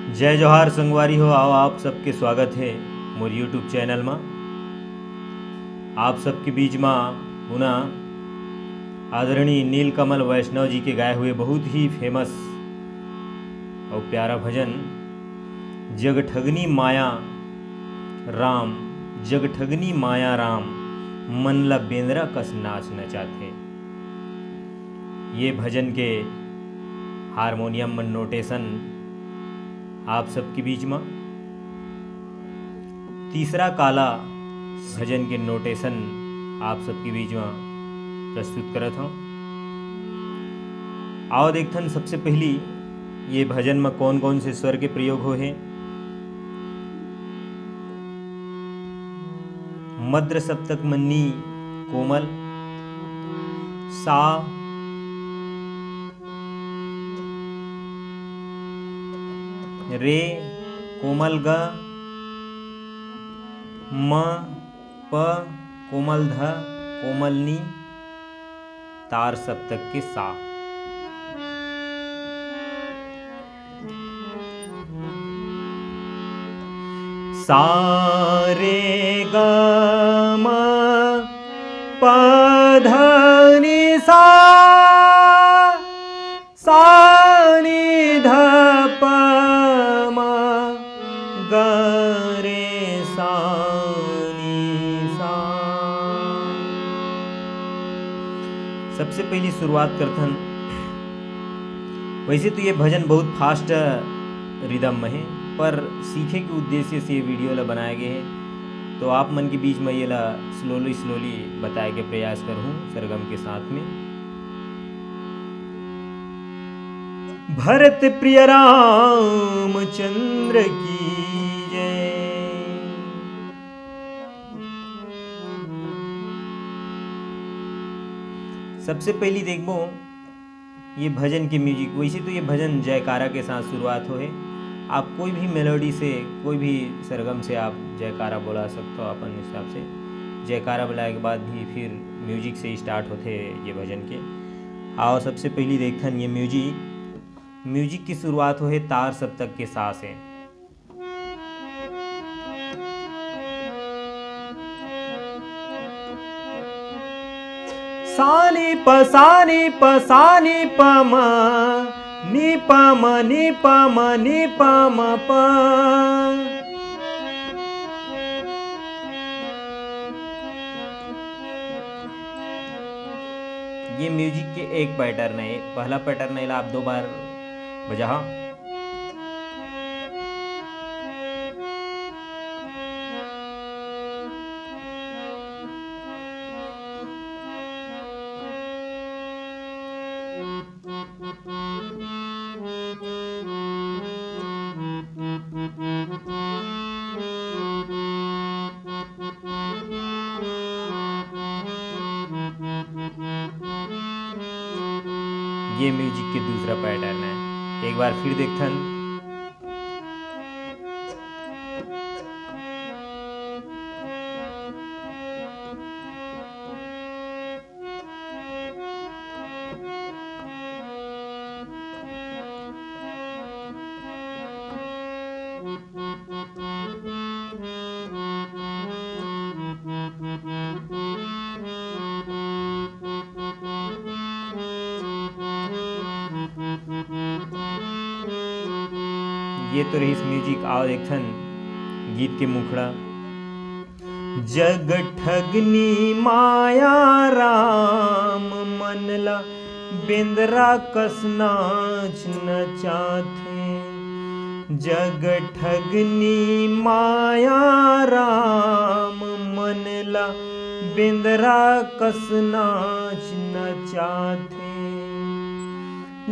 जय जोहार संगवारी हो। आओ आप सबके स्वागत है मोर यूट्यूब चैनल में। आप सबके बीच में पुनः आदरणीय नीलकमल वैष्णव जी के गाए हुए बहुत ही फेमस और प्यारा भजन जगठगनी माया राम, जगठगनी माया राम, मन ला बेंद्रा कस नाच नचाथे। ये भजन के हारमोनियम में नोटेशन आप सबके बीच में, तीसरा काला भजन के नोटेशन आप सबके बीच में प्रस्तुत करत हूँ। आओ देखथन सबसे पहली ये भजन में कौन कौन से स्वर के प्रयोग हो हैं। मद्र सप्तक मन्नी कोमल, सा, रे कोमल ग, म, प कोमल ध कोमल नी, तार सप्तक के सा। सा रे ग म प ध नि सा, सा नि ध प म ग रे सा नि सा। सबसे पहली शुरुआत करथन। वैसे तो ये भजन बहुत फास्ट रिदम में है, पर सीखे के उद्देश्य से ये वीडियो ला बनाए गए हैं, तो आप मन के बीच में ये ला स्लोली बताए के प्रयास करूँ सरगम के साथ में। भरत प्रिय रामचंद्र की जय। सबसे पहली देखबो ये भजन की म्यूजिक। वैसे तो ये भजन जयकारा के साथ शुरुआत हो है। आप कोई भी मेलोडी से, कोई भी सरगम से आप जयकारा बोला सकते हो अपन हिसाब से। जयकारा बुलाए के बाद भी फिर म्यूजिक से स्टार्ट होते ये भजन के। आओ सबसे पहली देखथन ये म्यूजिक की शुरुआत हो है तार सप्तक के सा से। सानी प सानी प सानी प म नि प म नि प म नि प म प। ये म्यूजिक के एक पैटर्न है। पहला पैटर्न है आप दो बार बजा। ये म्यूजिक के दूसरा पैटर्न है। एक बार फिर देखथन। ये तो रही म्यूजिक। आओ देखथन गीत के मुखड़ा। जगठगनी माया राम, मन ला बेंद्रा कस नाच नचाथे। जगठगनी माया राम, मन ला बेंद्रा कस नाच नचाथे।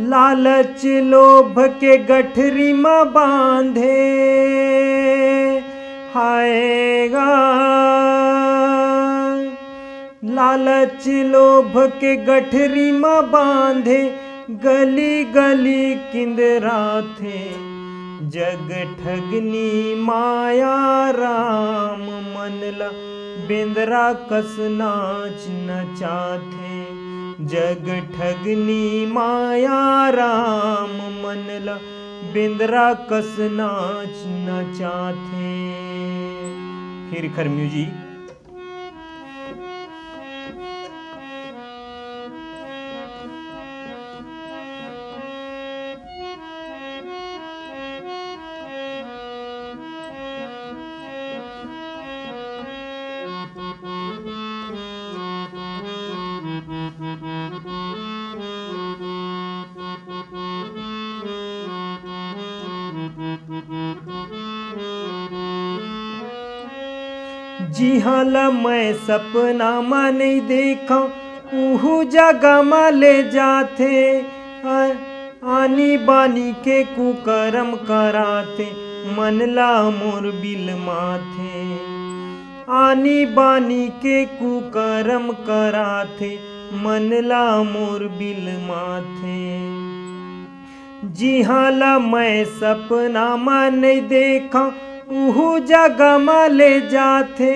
लालच लोभ के गठरी में बांधे, हायगा लालच लोभ के गठरी में बांधे, गली गली किंदरा थे। जगठगनी माया राम, मन ला बेंद्रा कस नाच नचाथे। जगठगनी माया राम, मन ला बेंदरा कस नाच नचाथे। फिर खर म्यूजिक। जी हाला मैं सपना में नहीं देखा उहू जगह में ले जाते। आनी बानी के कुकरम कराते मन ला मोर बिल माथे। आनी बानी के कुकरम कराते मन ला मोर बिल माथे। जी हाला मैं सपना में नहीं देखा उहू जगह में ले जाते।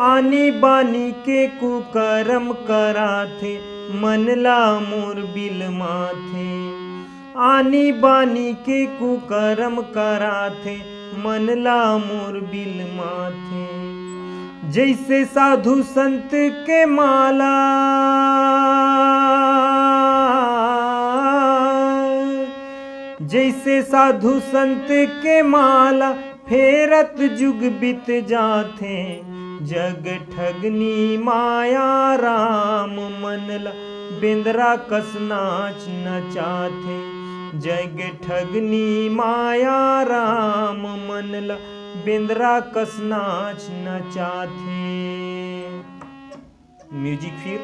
आनी बानी के कुकरम कराथे मन ला मोर बिल माथे। आनी बानी के कुकरम कराथे मन ला मोर बिल माथे। जैसे साधु संत के माला जैसे साधु संत के माला फेरत जुग बीत जाथे। जग ठगनी माया राम मनला बेंदरा कस नाच नचाथे। जग ठगनी माया राम मनला बेंदरा कस नाच नचाथे। म्यूजिक फिर।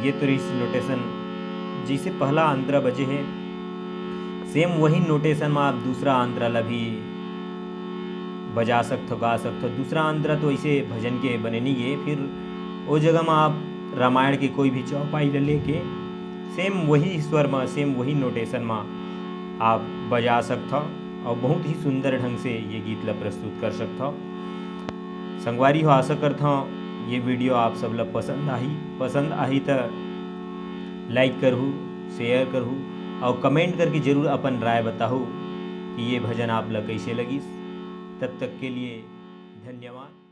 ये तो इस नोटेशन जैसे पहला अंतरा बजे है सेम वही नोटेशन में आप दूसरा अंतरा ला भी बजा सकते हो गा सकते हो। दूसरा अंतरा तो ऐसे भजन के बने नहीं है। फिर वो जगह में आप रामायण के कोई भी चौपाई ले लेके सेम वही स्वर में सेम वही नोटेशन में आप बजा सकते हो और बहुत ही सुंदर ढंग से ये गीत ला प्रस्तुत कर सकते हो। संगवारी हो आशा करता हूँ ये वीडियो आप सब ला पसंद आई तो लाइक करहु शेयर करहु और कमेंट करके जरूर अपन राय बताओ कि ये भजन आप ला कैसे लगी। तब तक के लिए धन्यवाद।